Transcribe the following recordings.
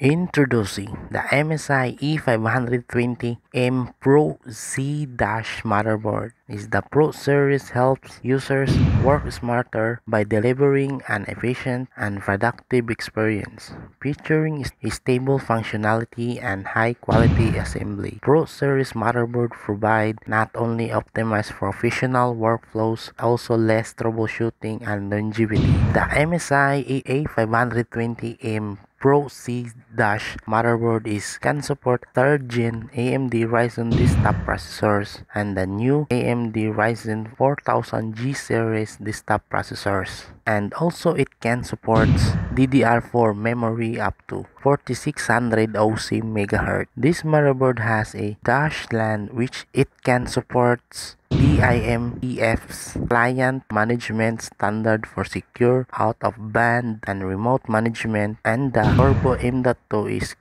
Introducing the MSI A520M Pro Z motherboard. The Pro series helps users work smarter by delivering an efficient and productive experience, featuring stable functionality and high-quality assembly. Pro series motherboard provide not only optimized professional workflows, also less troubleshooting and longevity. The MSI A520M Pro C motherboard can support 3rd Gen AMD Ryzen desktop processors and the new AMD Ryzen 4000G series desktop processors. And also it can support DDR4 memory up to 4600 OC MHz. This motherboard has a dash LAN which it can support DIMM client management standard for secure out-of-band and remote management, and the Turbo M.2 is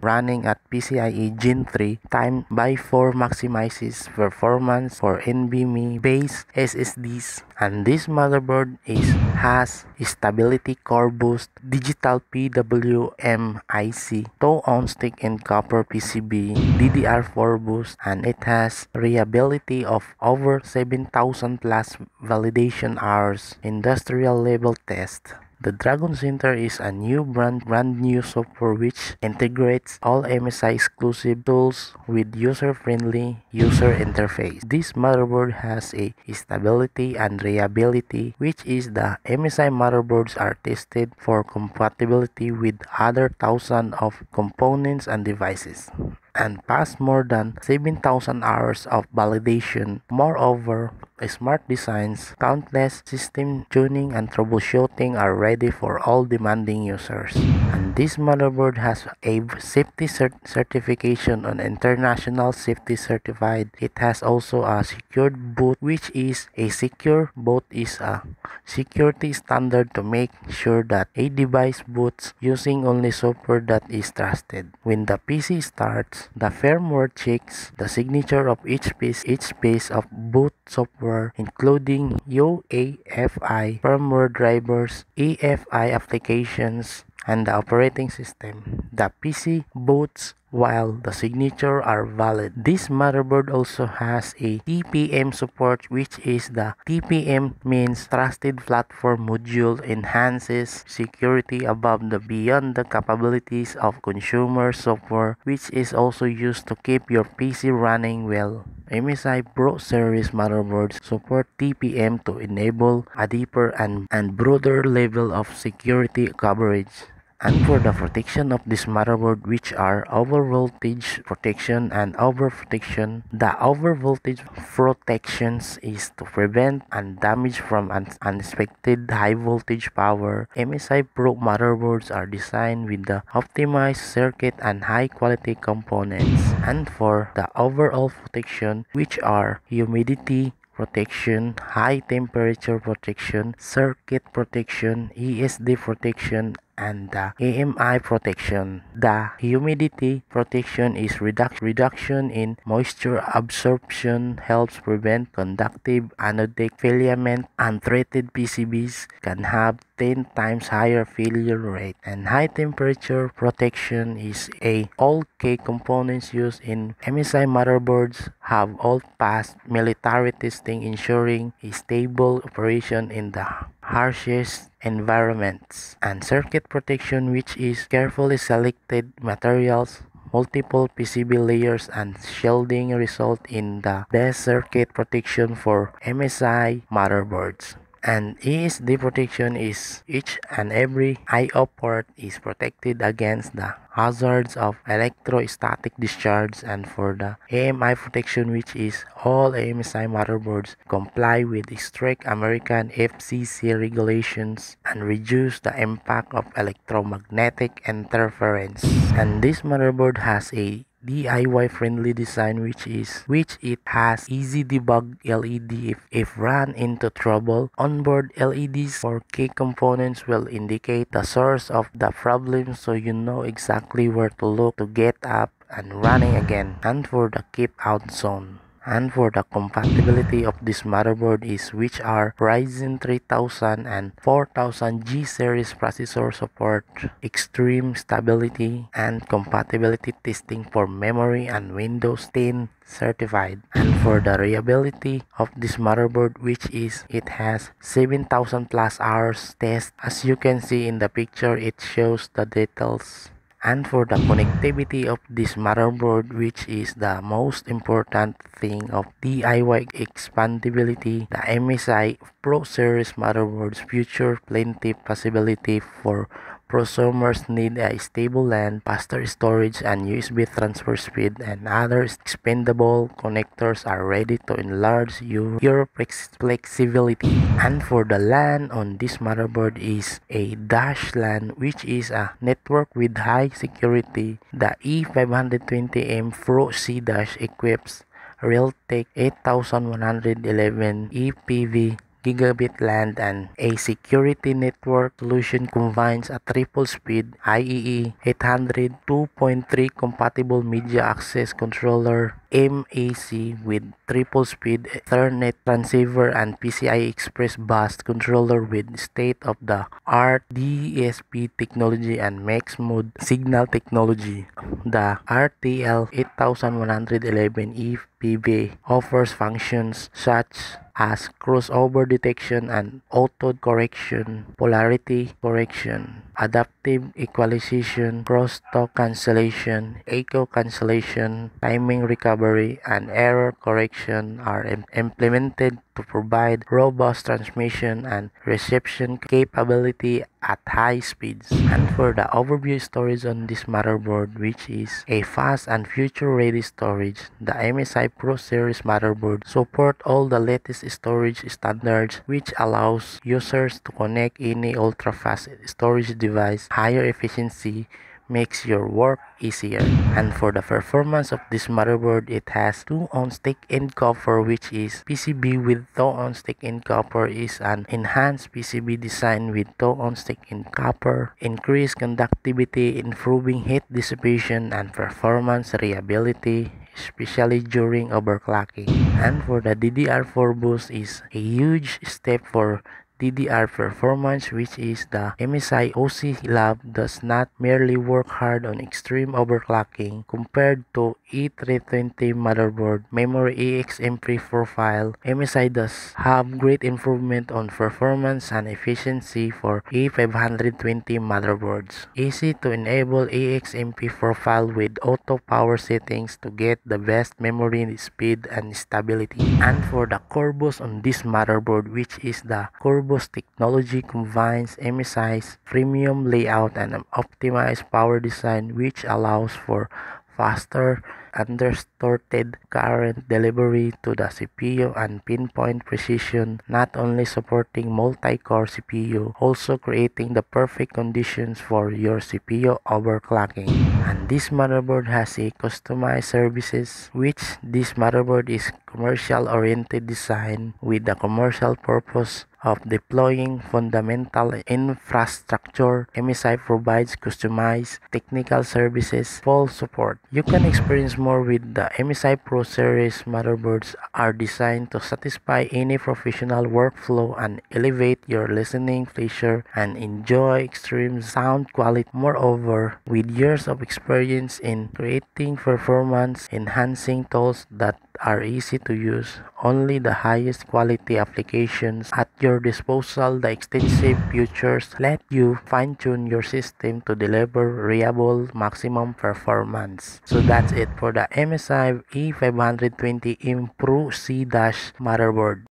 running at PCI-E Gen 3 x4 maximizes performance for NVMe based SSDs. And this motherboard has stability core boost, digital PWM IC, 2-ounce thick and copper PCB, DDR4 boost, and it has reliability of over 7,000 plus validation hours industrial level test. The Dragon Center is a brand new software which integrates all MSI exclusive tools with user-friendly user interface. This motherboard has a stability and reliability, which is the MSI motherboards are tested for compatibility with other thousands of components and devices, and pass more than 7,000 hours of validation. Moreover, smart designs, countless system tuning and troubleshooting are ready for all demanding users. And this motherboard has a safety certification on International Safety Certified. It has also a secured boot, which is a secure boot is a security standard to make sure that a device boots using only software that is trusted. When the PC starts, the firmware checks the signature of each piece of boot software, including UEFI firmware drivers, EFI applications, and the operating system. The PC boots while the signature are valid. This motherboard also has a Dpm support, which is the Dpm means Trusted Platform Module, enhances security above and beyond the capabilities of consumer software, which is also used to keep your PC running well. MSI Pro series motherboards support TPM to enable a deeper and broader level of security coverage. And for the protection of this motherboard, which are overvoltage protection and overprotection, the overvoltage protections is to prevent and damage from unexpected high voltage power. MSI Pro motherboards are designed with the optimized circuit and high quality components. And for the overall protection, which are humidity protection, high temperature protection, circuit protection, ESD protection, and the AMI protection. The humidity protection is reduction in moisture absorption, helps prevent conductive anodic filament. Untreated PCBs can have 10 times higher failure rate. And high temperature protection is all key components used in MSI motherboards have all passed military testing, ensuring a stable operation in the harshest environments. And circuit protection, which is carefully selected materials, multiple PCB layers, and shielding result in the best circuit protection for MSI motherboards. And ESD protection is each and every I/O port is protected against the hazards of electrostatic discharge. And for the AMI protection, which is all MSI motherboards comply with strict American FCC regulations and reduce the impact of electromagnetic interference. And this motherboard has a DIY friendly design, which it has easy debug LED if run into trouble. Onboard LEDs for key components will indicate the source of the problem, so you know exactly where to look to get up and running again. And for the keep out zone, And for the compatibility of this motherboard is which are Ryzen 3000 and 4000 G series processor support, extreme stability and compatibility testing for memory and Windows 10 certified. And for the reliability of this motherboard, which is it has 7000 plus hours test. As you can see in the picture, it shows the details. And for the connectivity of this motherboard, which is the most important thing of DIY expandability, the MSI Pro Series motherboards feature plenty possibility for prosumers need a stable LAN, faster storage and USB transfer speed, and other expandable connectors are ready to enlarge your flexibility. And for the LAN on this motherboard is a dash LAN, which is a network with high security. The A520M Pro C Dash equips Realtek 8111 EPV gigabit LAN and a security network solution combines a triple speed IEE 800 2.3 compatible media access controller MAC with triple speed Ethernet transceiver and PCI Express bus controller with state-of-the-art DSP technology and max mode signal technology. The RTL 8111 EPV offers functions such as crossover detection and auto correction, polarity correction, adaptive equalization, crosstalk cancellation, echo cancellation, timing recovery, and error correction are implemented to provide robust transmission and reception capability at high speeds. And for the overview storage on this motherboard, which is a fast and future-ready storage, the MSI Pro Series motherboard support all the latest storage standards, which allows users to connect any ultra-fast storage device. Higher efficiency makes your work easier. And for the performance of this motherboard, it has 2-ounce thick-end copper, which is PCB with 2-ounce thick-end copper is an enhanced PCB design with 2-ounce thick-end copper, increased conductivity, improving heat dissipation and performance reliability, especially during overclocking. And for the DDR4 boost is a huge step for DDR performance, which is the MSI OC Lab does not merely work hard on extreme overclocking compared to E320 motherboard memory eXMP profile. MSI does have great improvement on performance and efficiency for A520 motherboards. Easy to enable eXMP profile with auto power settings to get the best memory speed and stability. And for the core boost on this motherboard, which is the core boost technology, combines MSI's premium layout and optimized power design, which allows for faster undistorted current delivery to the CPU and pinpoint precision, not only supporting multi-core CPU, also creating the perfect conditions for your CPU overclocking. And this motherboard has a customized services, which this motherboard is commercial-oriented design with the commercial purpose of deploying fundamental infrastructure. MSI provides customized technical services, full support. You can experience more with the MSI Pro Series motherboards are designed to satisfy any professional workflow and elevate your listening pleasure and enjoy extreme sound quality. Moreover, with years of experience in creating performance enhancing tools that are easy to use, only the highest quality applications at your disposal, the extensive features let you fine-tune your system to deliver reliable maximum performance. So that's it for the MSI A520M Pro C Dash motherboard.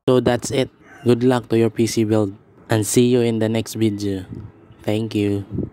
So that's it. Good luck to your PC build and see you in the next video. Thank you.